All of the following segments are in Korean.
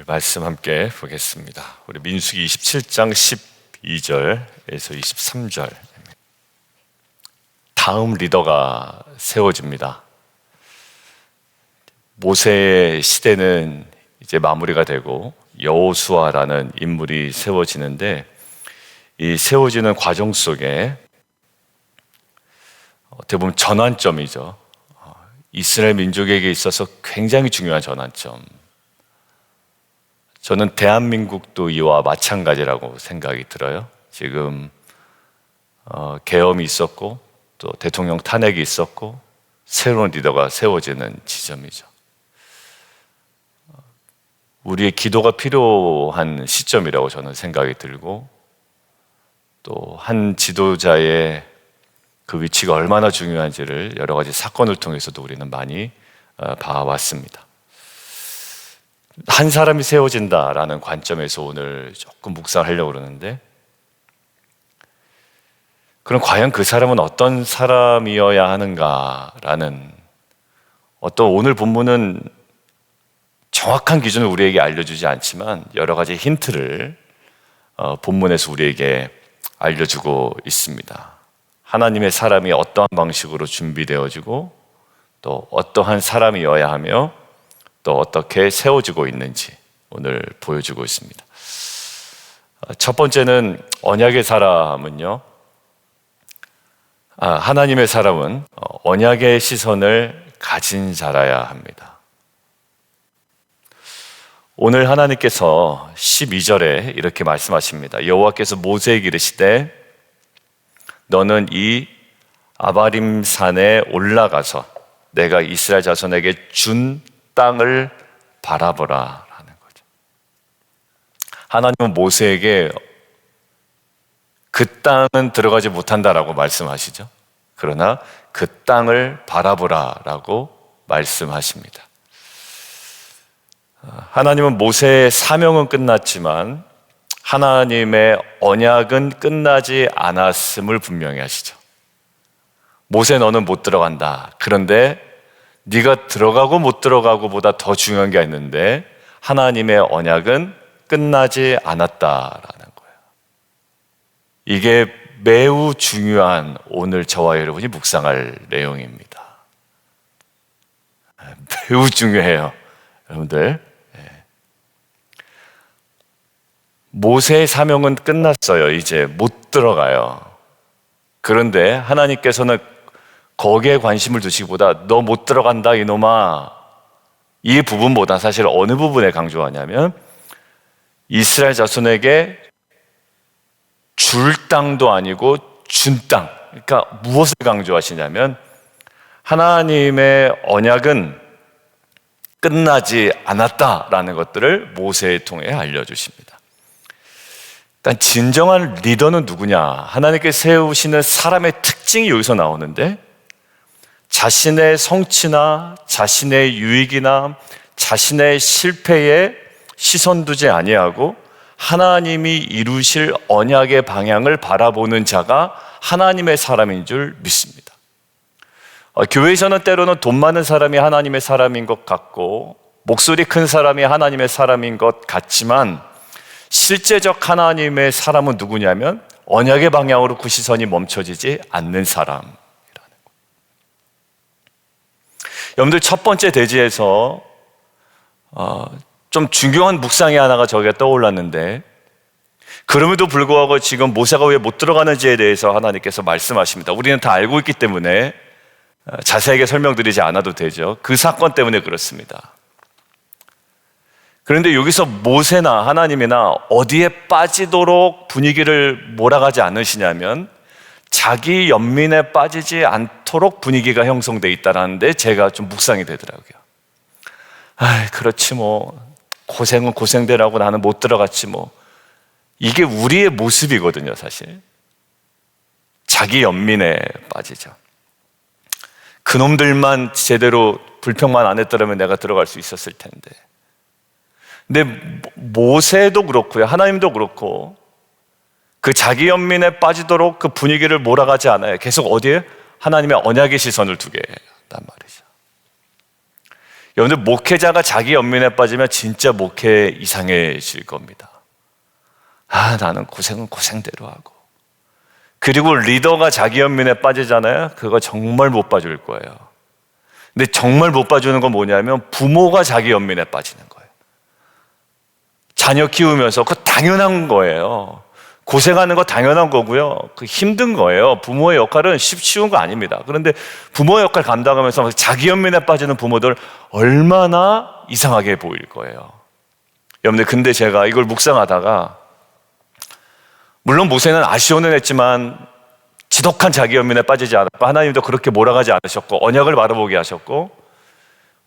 말씀 함께 보겠습니다. 우리 민수기 27장 12절에서 23절. 다음 리더가 세워집니다. 모세의 시대는 이제 마무리가 되고 여호수아라는 인물이 세워지는데, 이 세워지는 과정 속에 어떻게 보면 전환점이죠. 이스라엘 민족에게 있어서 굉장히 중요한 전환점. 저는 대한민국도 이와 마찬가지라고 생각이 들어요. 지금 계엄이 있었고 또 대통령 탄핵이 있었고 새로운 리더가 세워지는 지점이죠. 우리의 기도가 필요한 시점이라고 저는 생각이 들고, 또 한 지도자의 그 위치가 얼마나 중요한지를 여러 가지 사건을 통해서도 우리는 많이 봐왔습니다. 한 사람이 세워진다라는 관점에서 오늘 조금 묵상하려고 그러는데, 그럼 과연 그 사람은 어떤 사람이어야 하는가라는 어떤, 오늘 본문은 정확한 기준을 우리에게 알려주지 않지만 여러 가지 힌트를 본문에서 우리에게 알려주고 있습니다. 하나님의 사람이 어떠한 방식으로 준비되어지고 또 어떠한 사람이어야 하며 또 어떻게 세워지고 있는지 오늘 보여주고 있습니다. 첫 번째는 언약의 사람은요, 하나님의 사람은 언약의 시선을 가진 자라야 합니다. 오늘 하나님께서 12절에 이렇게 말씀하십니다. 여호와께서 모세에게 이르시되 너는 이 아바림 산에 올라가서 내가 이스라엘 자손에게 준 땅을 바라보라 라는 거죠. 하나님은 모세에게 그 땅은 들어가지 못한다라고 말씀하시죠. 그러나 그 땅을 바라보라 라고 말씀하십니다. 하나님은 모세의 사명은 끝났지만 하나님의 언약은 끝나지 않았음을 분명히 하시죠. 모세, 너는 못 들어간다. 그런데 네가 들어가고 못 들어가고 보다 더 중요한 게 있는데 하나님의 언약은 끝나지 않았다라는 거예요. 이게 매우 중요한 오늘 저와 여러분이 묵상할 내용입니다. 매우 중요해요, 여러분들. 모세의 사명은 끝났어요. 이제 못 들어가요. 그런데 하나님께서는 거기에 관심을 두시기보다 너 못 들어간다 이놈아, 이 부분보다 사실 어느 부분에 강조하냐면 이스라엘 자손에게 줄 땅도 아니고 준 땅. 그러니까 무엇을 강조하시냐면 하나님의 언약은 끝나지 않았다라는 것들을 모세에 통해 알려주십니다. 일단 진정한 리더는 누구냐? 하나님께 세우시는 사람의 특징이 여기서 나오는데, 자신의 성취나 자신의 유익이나 자신의 실패에 시선 두지 아니하고 하나님이 이루실 언약의 방향을 바라보는 자가 하나님의 사람인 줄 믿습니다. 교회에서는 때로는 돈 많은 사람이 하나님의 사람인 것 같고 목소리 큰 사람이 하나님의 사람인 것 같지만, 실제적 하나님의 사람은 누구냐면 언약의 방향으로 그 시선이 멈춰지지 않는 사람이라는 거예요. 여러분들, 첫 번째 대지에서 좀 중요한 묵상이 하나가 저기가 떠올랐는데, 그럼에도 불구하고 지금 모세가 왜 못 들어가는지에 대해서 하나님께서 말씀하십니다. 우리는 다 알고 있기 때문에 자세하게 설명드리지 않아도 되죠. 그 사건 때문에 그렇습니다. 그런데 여기서 모세나 하나님이나 어디에 빠지도록 분위기를 몰아가지 않으시냐면 자기 연민에 빠지지 않도록 분위기가 형성되어 있다는데 제가 좀 묵상이 되더라고요. 그렇지 뭐, 고생은 고생대라고 나는 못 들어갔지 뭐. 이게 우리의 모습이거든요, 사실. 자기 연민에 빠지죠. 그놈들만 제대로 불평만 안 했더라면 내가 들어갈 수 있었을 텐데. 근데 모세도 그렇고요, 하나님도 그렇고 그 자기 연민에 빠지도록 그 분위기를 몰아가지 않아요. 계속 어디에? 하나님의 언약의 시선을 두게 한단 말이죠. 여러분들 목회자가 자기 연민에 빠지면 진짜 목회 이상해질 겁니다. 나는 고생은 고생대로 하고. 그리고 리더가 자기 연민에 빠지잖아요. 그거 정말 못 봐줄 거예요. 근데 정말 못 봐주는 건 뭐냐면 부모가 자기 연민에 빠지는 거예요. 자녀 키우면서 그거 당연한 거예요. 고생하는 거 당연한 거고요. 그 힘든 거예요. 부모의 역할은 쉬운 거 아닙니다. 그런데 부모의 역할 감당하면서 자기 연민에 빠지는 부모들 얼마나 이상하게 보일 거예요. 여러분들, 근데 제가 이걸 묵상하다가, 물론 모세는 아쉬워는 했지만 지독한 자기 연민에 빠지지 않았고 하나님도 그렇게 몰아가지 않으셨고 언약을 바라보게 하셨고,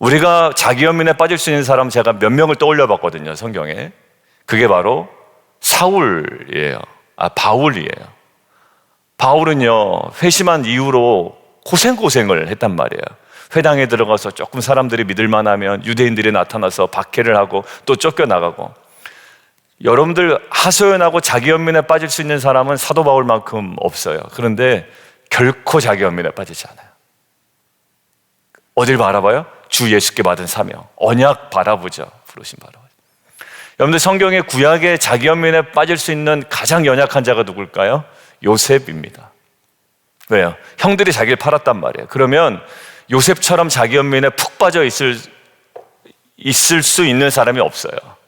우리가 자기 연민에 빠질 수 있는 사람 제가 몇 명을 떠올려 봤거든요, 성경에. 그게 바로 사울이에요. 바울이에요. 바울은요, 회심한 이후로 고생을 했단 말이에요. 회당에 들어가서 조금 사람들이 믿을만하면 유대인들이 나타나서 박해를 하고 또 쫓겨나가고. 여러분들, 하소연하고 자기 연민에 빠질 수 있는 사람은 사도 바울만큼 없어요. 그런데 결코 자기 연민에 빠지지 않아요. 어딜 바라봐요? 주 예수께 받은 사명, 언약 바라보죠. 부르심 바라보죠. 여러분들, 성경의 구약에 자기 연민에 빠질 수 있는 가장 연약한 자가 누굴까요? 요셉입니다. 왜요? 형들이 자기를 팔았단 말이에요. 그러면 요셉처럼 자기 연민에 푹 빠져 있을 수 있는 사람이 없어요.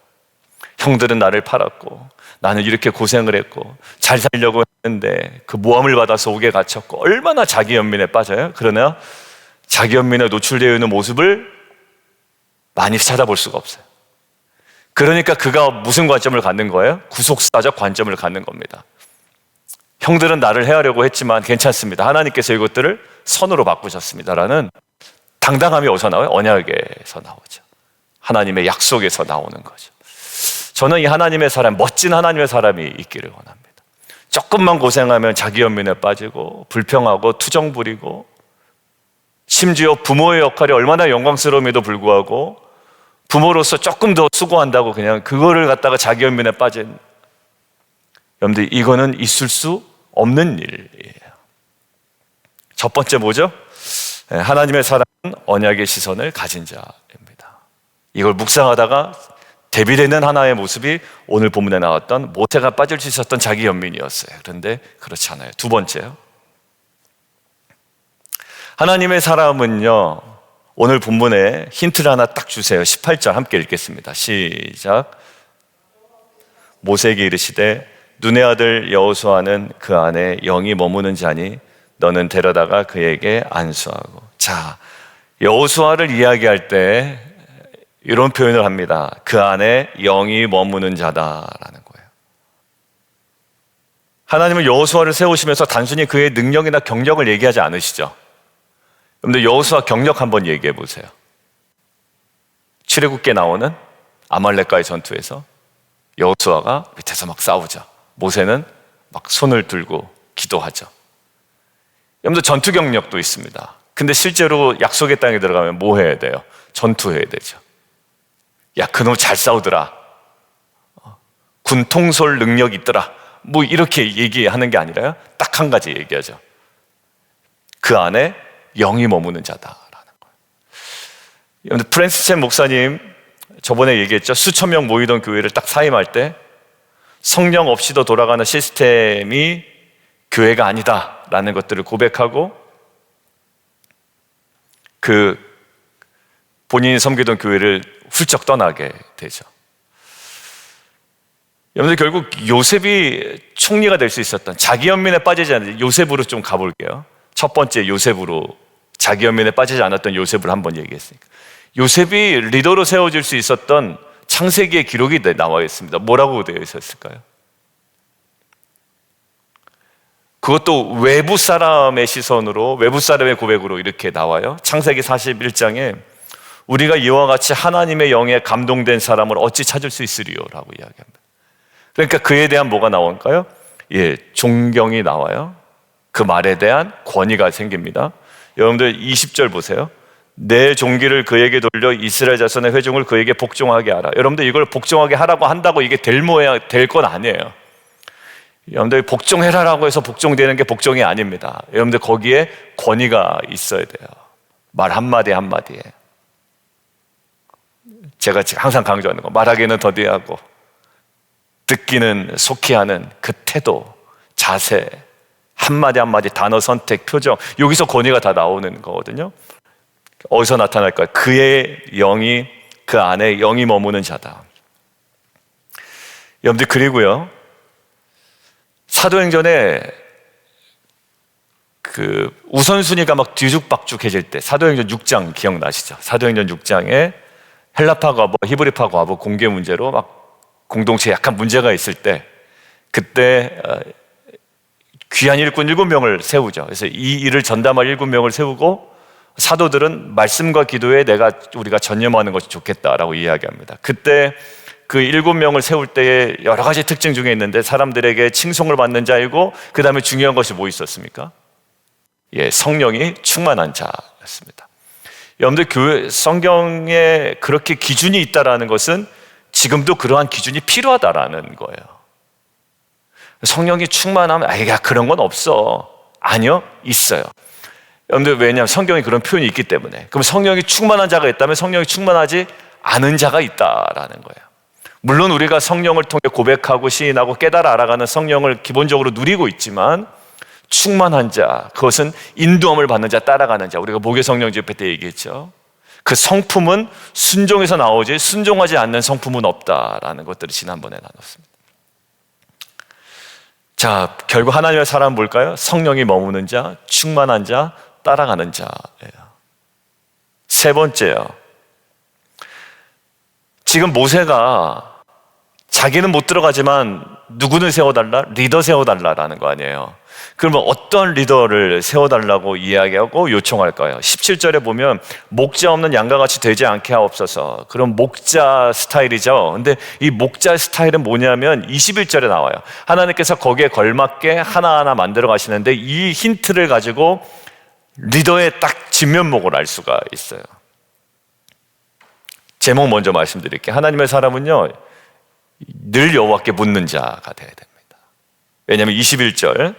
형들은 나를 팔았고 나는 이렇게 고생을 했고 잘 살려고 했는데 그 모함을 받아서 옥에 갇혔고, 얼마나 자기 연민에 빠져요? 그러나 자기 연민에 노출되어 있는 모습을 많이 찾아볼 수가 없어요. 그러니까 그가 무슨 관점을 갖는 거예요? 구속사적 관점을 갖는 겁니다. 형들은 나를 해하려고 했지만 괜찮습니다. 하나님께서 이것들을 선으로 바꾸셨습니다라는 당당함이 어디서 나와요? 언약에서 나오죠. 하나님의 약속에서 나오는 거죠. 저는 이 하나님의 사람, 멋진 하나님의 사람이 있기를 원합니다. 조금만 고생하면 자기 연민에 빠지고 불평하고 투정 부리고, 심지어 부모의 역할이 얼마나 영광스러움에도 불구하고 부모로서 조금 더 수고한다고 그냥 그거를 갖다가 자기 연민에 빠진, 여러분들, 이거는 있을 수 없는 일이에요. 첫 번째 뭐죠? 하나님의 사랑은 언약의 시선을 가진 자입니다. 이걸 묵상하다가 대비되는 하나의 모습이 오늘 본문에 나왔던 모세가 빠질 수 있었던 자기 연민이었어요. 그런데 그렇지 않아요. 두 번째요, 하나님의 사람은요, 오늘 본문에 힌트를 하나 딱 주세요. 18절 함께 읽겠습니다. 시작. 모세에게 이르시되 눈의 아들 여호수아는 그 안에 영이 머무는 자니 너는 데려다가 그에게 안수하고. 자, 여호수아를 이야기할 때 이런 표현을 합니다. 그 안에 영이 머무는 자다라는 거예요. 하나님은 여호수아를 세우시면서 단순히 그의 능력이나 경력을 얘기하지 않으시죠. 여러분들, 여호수아 경력 한번 얘기해 보세요. 출애굽기에 나오는 아말렉과의 전투에서 여호수아가 밑에서 막 싸우죠. 모세는 막 손을 들고 기도하죠. 여러분들, 전투 경력도 있습니다. 근데 실제로 약속의 땅에 들어가면 뭐 해야 돼요? 전투해야 되죠. 야, 그놈 잘 싸우더라. 군 통솔 능력 있더라. 뭐 이렇게 얘기하는 게 아니라요, 딱 한 가지 얘기하죠. 그 안에 영이 머무는 자다라는 거예요. 여러분들, 프랜시스 chen 목사님 저번에 얘기했죠. 수천 명 모이던 교회를 딱 사임할 때 성령 없이도 돌아가는 시스템이 교회가 아니다라는 것들을 고백하고, 그 본인이 섬기던 교회를 훌쩍 떠나게 되죠. 여러분들, 결국 요셉이 총리가 될 수 있었던, 자기 연민에 빠지지 않는 요셉으로 좀 가볼게요. 첫 번째 요셉으로, 자기 연민에 빠지지 않았던 요셉을 한번 얘기했으니까, 요셉이 리더로 세워질 수 있었던 창세기의 기록이 나와 있습니다. 뭐라고 되어 있었을까요? 그것도 외부 사람의 시선으로, 외부 사람의 고백으로 이렇게 나와요. 창세기 41장에 우리가 이와 같이 하나님의 영에 감동된 사람을 어찌 찾을 수 있으리요? 라고 이야기합니다. 그러니까 그에 대한 뭐가 나올까요? 존경이 나와요. 그 말에 대한 권위가 생깁니다. 여러분들, 20절 보세요. 내 종기를 그에게 돌려 이스라엘 자손의 회중을 그에게 복종하게 하라. 여러분들, 이걸 복종하게 하라고 한다고 이게 될 건 아니에요. 여러분들, 복종해라라고 해서 복종되는 게 복종이 아닙니다. 여러분들, 거기에 권위가 있어야 돼요. 말 한마디 한마디에. 제가 항상 강조하는 거, 말하기는 더디하고 듣기는 속히 하는 그 태도, 자세, 한마디 한마디 단어 선택, 표정, 여기서 권위가 다 나오는 거거든요. 어디서 나타날까요? 그의 영이, 그 안에 영이 머무는 자다. 여러분들, 그리고요, 사도행전에 그 우선순위가 막 뒤죽박죽해질 때, 사도행전 6장 기억나시죠? 사도행전 6장에 헬라파 과부, 히브리파 과부 공개 문제로 막 공동체에 약간 문제가 있을 때, 그때 귀한 일꾼 7명을 세우죠. 그래서 이 일을 전담할 7명을 세우고 사도들은 말씀과 기도에 우리가 전념하는 것이 좋겠다라고 이야기합니다. 그때 그 7명을 세울 때의 여러 가지 특징 중에 있는데, 사람들에게 칭송을 받는 자이고, 그 다음에 중요한 것이 뭐 있었습니까? 성령이 충만한 자였습니다. 여러분들, 교회 성경에 그렇게 기준이 있다라는 것은 지금도 그러한 기준이 필요하다라는 거예요. 성령이 충만하면 야, 그런 건 없어. 아니요, 있어요. 여러분들, 왜냐하면 성경에 그런 표현이 있기 때문에. 그럼 성령이 충만한 자가 있다면 성령이 충만하지 않은 자가 있다라는 거예요. 물론 우리가 성령을 통해 고백하고 시인하고 깨달아 알아가는 성령을 기본적으로 누리고 있지만, 충만한 자, 그것은 인도함을 받는 자, 따라가는 자, 우리가 목요 성령 집회 때 얘기했죠. 그 성품은 순종에서 나오지 순종하지 않는 성품은 없다라는 것들을 지난번에 나눴습니다. 자, 결국 하나님의 사람은 뭘까요? 성령이 머무는 자, 충만한 자, 따라가는 자예요. 세 번째요, 지금 모세가 자기는 못 들어가지만 누구는 세워달라? 리더 세워달라라는 거 아니에요. 그러면 어떤 리더를 세워달라고 이야기하고 요청할까요? 17절에 보면 목자 없는 양과 같이 되지 않게 하옵소서. 그럼 목자 스타일이죠. 근데 이 목자 스타일은 뭐냐면 21절에 나와요. 하나님께서 거기에 걸맞게 하나하나 만들어 가시는데, 이 힌트를 가지고 리더의 딱 진면목을 알 수가 있어요. 제목 먼저 말씀드릴게요. 하나님의 사람은요, 늘 여호와께 묻는 자가 되어야 됩니다. 왜냐하면 20절에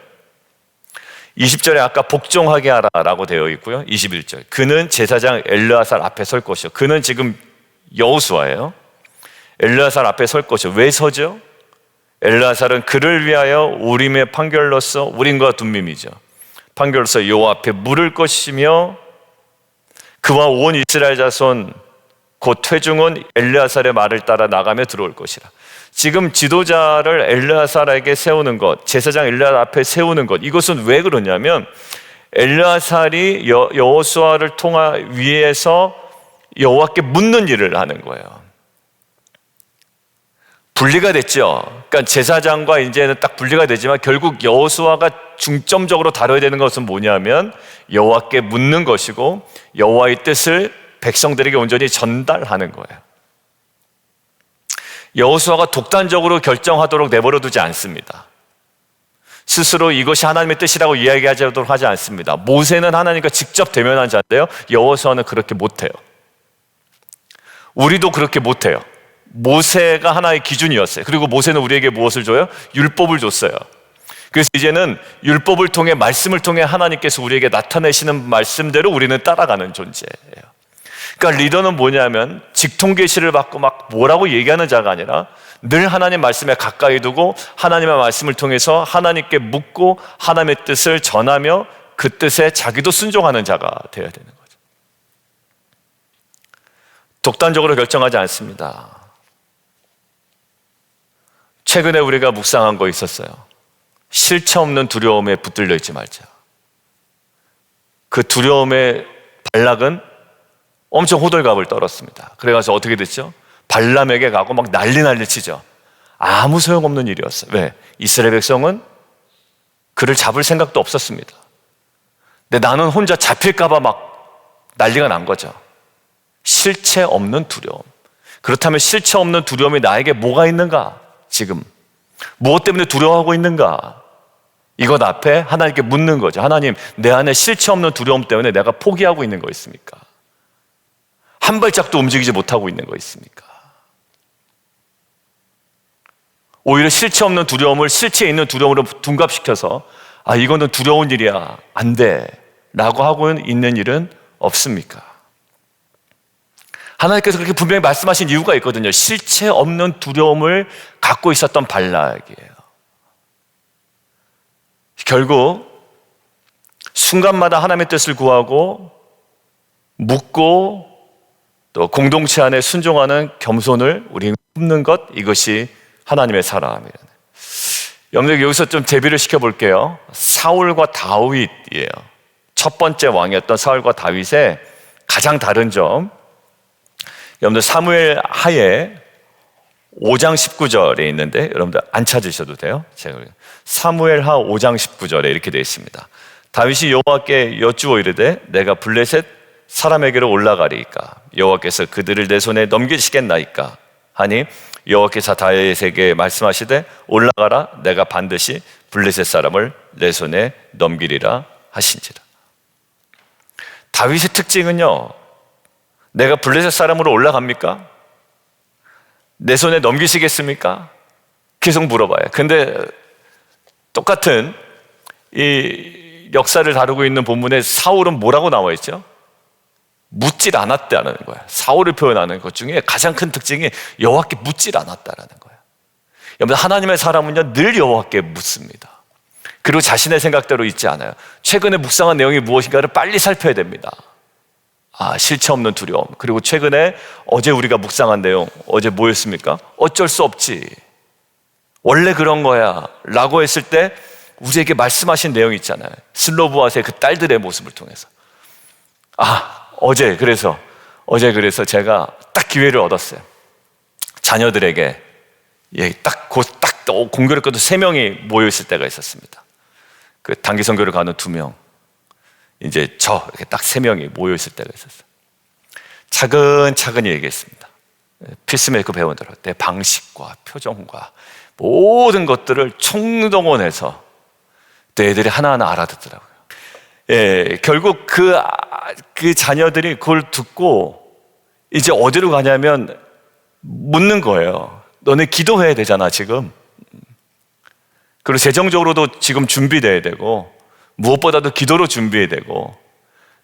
아까 복종하게 하라라고 되어 있고요. 21절, 그는 제사장 엘르아살 앞에 설 것이요. 그는 지금 여호수아예요. 엘르아살 앞에 설 것이요. 왜 서죠? 엘르아살은 그를 위하여 우림의 판결로서, 우림과 둠밈이죠, 판결로서 여호와 앞에 물을 것이며, 그와 온 이스라엘 자손 곧 회중은 엘르아살의 말을 따라 나가며 들어올 것이라. 지금 지도자를 엘르아살에게 세우는 것, 제사장 엘르아살 앞에 세우는 것, 이것은 왜 그러냐면 엘르아살이 여호수아를 위해서 여호와께 묻는 일을 하는 거예요. 분리가 됐죠. 그러니까 제사장과 이제는 딱 분리가 되지만, 결국 여호수아가 중점적으로 다뤄야 되는 것은 뭐냐면 여호와께 묻는 것이고, 여호와의 뜻을 백성들에게 온전히 전달하는 거예요. 여호수아가 독단적으로 결정하도록 내버려 두지 않습니다. 스스로 이것이 하나님의 뜻이라고 이야기하도록 하지 않습니다. 모세는 하나님과 직접 대면한 자인데요, 여호수아는 그렇게 못해요. 우리도 그렇게 못해요. 모세가 하나의 기준이었어요. 그리고 모세는 우리에게 무엇을 줘요? 율법을 줬어요. 그래서 이제는 율법을 통해, 말씀을 통해 하나님께서 우리에게 나타내시는 말씀대로 우리는 따라가는 존재예요. 그러니까 리더는 뭐냐면 직통계시를 받고 막 뭐라고 얘기하는 자가 아니라, 늘 하나님 말씀에 가까이 두고 하나님의 말씀을 통해서 하나님께 묻고 하나님의 뜻을 전하며 그 뜻에 자기도 순종하는 자가 되어야 되는 거죠. 독단적으로 결정하지 않습니다. 최근에 우리가 묵상한 거 있었어요. 실체 없는 두려움에 붙들려 있지 말자. 그 두려움의 발락은 엄청 호들갑을 떨었습니다. 그래가지고 어떻게 됐죠? 발람에게 가고 막 난리 치죠. 아무 소용없는 일이었어요. 왜? 이스라엘 백성은 그를 잡을 생각도 없었습니다. 근데 나는 혼자 잡힐까봐 막 난리가 난 거죠. 실체 없는 두려움. 그렇다면 실체 없는 두려움이 나에게 뭐가 있는가? 지금 무엇 때문에 두려워하고 있는가? 이것 앞에 하나님께 묻는 거죠. 하나님, 내 안에 실체 없는 두려움 때문에 내가 포기하고 있는 거 있습니까? 한 발짝도 움직이지 못하고 있는 거 있습니까? 오히려 실체 없는 두려움을 실체 있는 두려움으로 둔갑시켜서 이거는 두려운 일이야, 안 돼 라고 하고 있는 일은 없습니까? 하나님께서 그렇게 분명히 말씀하신 이유가 있거든요. 실체 없는 두려움을 갖고 있었던 발락이에요. 결국 순간마다 하나님의 뜻을 구하고 묻고 또 공동체 안에 순종하는 겸손을 우리 품는 것, 이것이 하나님의 사람이에요. 여러분들 여기서 좀 대비를 시켜볼게요. 사울과 다윗이에요. 첫 번째 왕이었던 사울과 다윗의 가장 다른 점, 여러분들 사무엘 하에 5장 19절에 있는데 여러분들 안 찾으셔도 돼요. 제가 사무엘 하 5장 19절에 이렇게 되어 있습니다. 다윗이 여호와께 여쭈어 이르되 내가 블레셋 사람에게로 올라가리이까 여호와께서 그들을 내 손에 넘기시겠나이까 하니 여호와께서 다윗에게 말씀하시되 올라가라 내가 반드시 블레셋 사람을 내 손에 넘기리라 하신지라. 다윗의 특징은요, 내가 블레셋 사람으로 올라갑니까? 내 손에 넘기시겠습니까? 계속 물어봐요. 근데 똑같은 이 역사를 다루고 있는 본문에 사울은 뭐라고 나와 있죠? 묻질 않았다는 거예요. 사울을 표현하는 것 중에 가장 큰 특징이 여호와께 묻질 않았다라는 거예요. 여러분, 하나님의 사람은요 늘 여호와께 묻습니다. 그리고 자신의 생각대로 있지 않아요. 최근에 묵상한 내용이 무엇인가를 빨리 살펴야 됩니다. 실체 없는 두려움. 그리고 최근에 어제 우리가 묵상한 내용, 어제 뭐였습니까? 어쩔 수 없지, 원래 그런 거야 라고 했을 때 우리에게 말씀하신 내용이 있잖아요. 슬로브아스의 그 딸들의 모습을 통해서 어제 그래서 제가 딱 기회를 얻었어요. 자녀들에게 딱 공교롭게도 3명이 모여있을 때가 있었습니다. 그 단기 선교를 가는 2명, 이제 이렇게 딱 3명이 모여있을 때가 있었어요. 차근차근히 얘기했습니다. 피스메이커 배우들은 내 방식과 표정과 모든 것들을 총동원해서 또 애들이 하나하나 알아듣더라고요. 결국 그 자녀들이 그걸 듣고 이제 어디로 가냐면 묻는 거예요. 너네 기도해야 되잖아 지금. 그리고 재정적으로도 지금 준비돼야 되고 무엇보다도 기도로 준비해야 되고,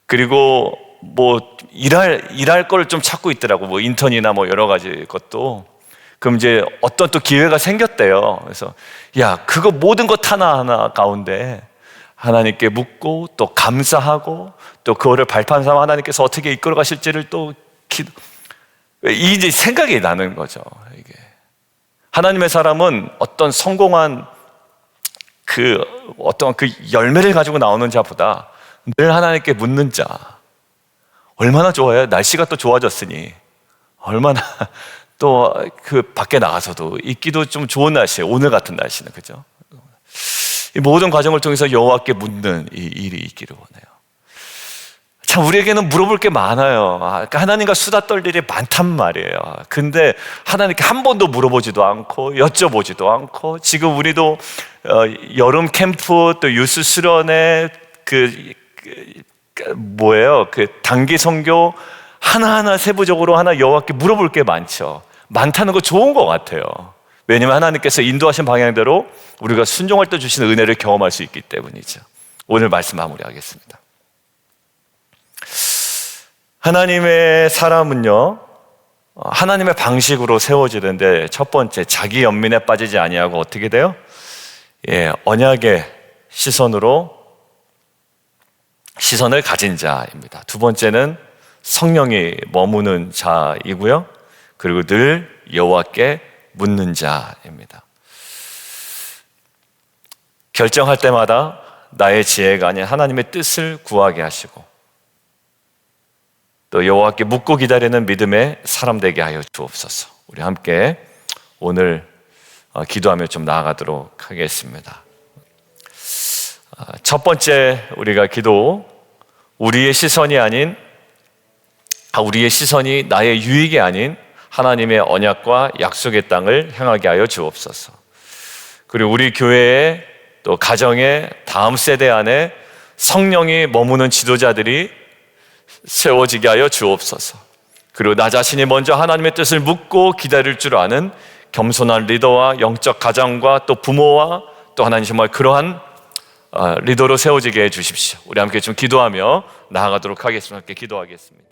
그리고 뭐 일할 걸 좀 찾고 있더라고. 뭐 인턴이나 뭐 여러 가지 것도. 그럼 이제 어떤 또 기회가 생겼대요. 그래서 그거 모든 것 하나하나 가운데 하나님께 묻고 또 감사하고 또 그거를 발판 삼아 하나님께서 어떻게 이끌어 가실지를 또 이제 생각이 나는 거죠. 이게 하나님의 사람은 어떤 성공한 어떤 그 열매를 가지고 나오는 자보다 늘 하나님께 묻는 자, 얼마나 좋아요. 날씨가 또 좋아졌으니 얼마나 또 그 밖에 나가서도 있기도 좀 좋은 날씨예요. 오늘 같은 날씨는. 그죠? 이 모든 과정을 통해서 여호와께 묻는 이 일이 있기를 원해요. 참 우리에게는 물어볼 게 많아요. 그러니까 하나님과 수다 떨 일이 많단 말이에요. 근데 하나님께 한 번도 물어보지도 않고 여쭤보지도 않고, 지금 우리도 여름 캠프 또 유스 수련회 그 단기 선교 하나하나 세부적으로 여호와께 물어볼 게 많다는 거 좋은 것 같아요. 왜냐하면 하나님께서 인도하신 방향대로 우리가 순종할 때 주시는 은혜를 경험할 수 있기 때문이죠. 오늘 말씀 마무리하겠습니다. 하나님의 사람은요, 하나님의 방식으로 세워지는데 첫 번째, 자기 연민에 빠지지 아니하고 어떻게 돼요? 언약의 시선을 가진 자입니다. 두 번째는 성령이 머무는 자이고요, 그리고 늘 여호와께 묻는 자입니다. 결정할 때마다 나의 지혜가 아닌 하나님의 뜻을 구하게 하시고 또 여호와께 묻고 기다리는 믿음의 사람 되게 하여 주옵소서. 우리 함께 오늘 기도하며 좀 나아가도록 하겠습니다. 첫 번째 우리가 기도, 우리의 시선이 나의 유익이 아닌 하나님의 언약과 약속의 땅을 향하게 하여 주옵소서. 그리고 우리 교회의 또 가정의 다음 세대 안에 성령이 머무는 지도자들이 세워지게 하여 주옵소서. 그리고 나 자신이 먼저 하나님의 뜻을 묻고 기다릴 줄 아는 겸손한 리더와 영적 가장과 또 부모와 또 하나님 정말 그러한 리더로 세워지게 해 주십시오. 우리 함께 좀 기도하며 나아가도록 하겠습니다. 함께 기도하겠습니다.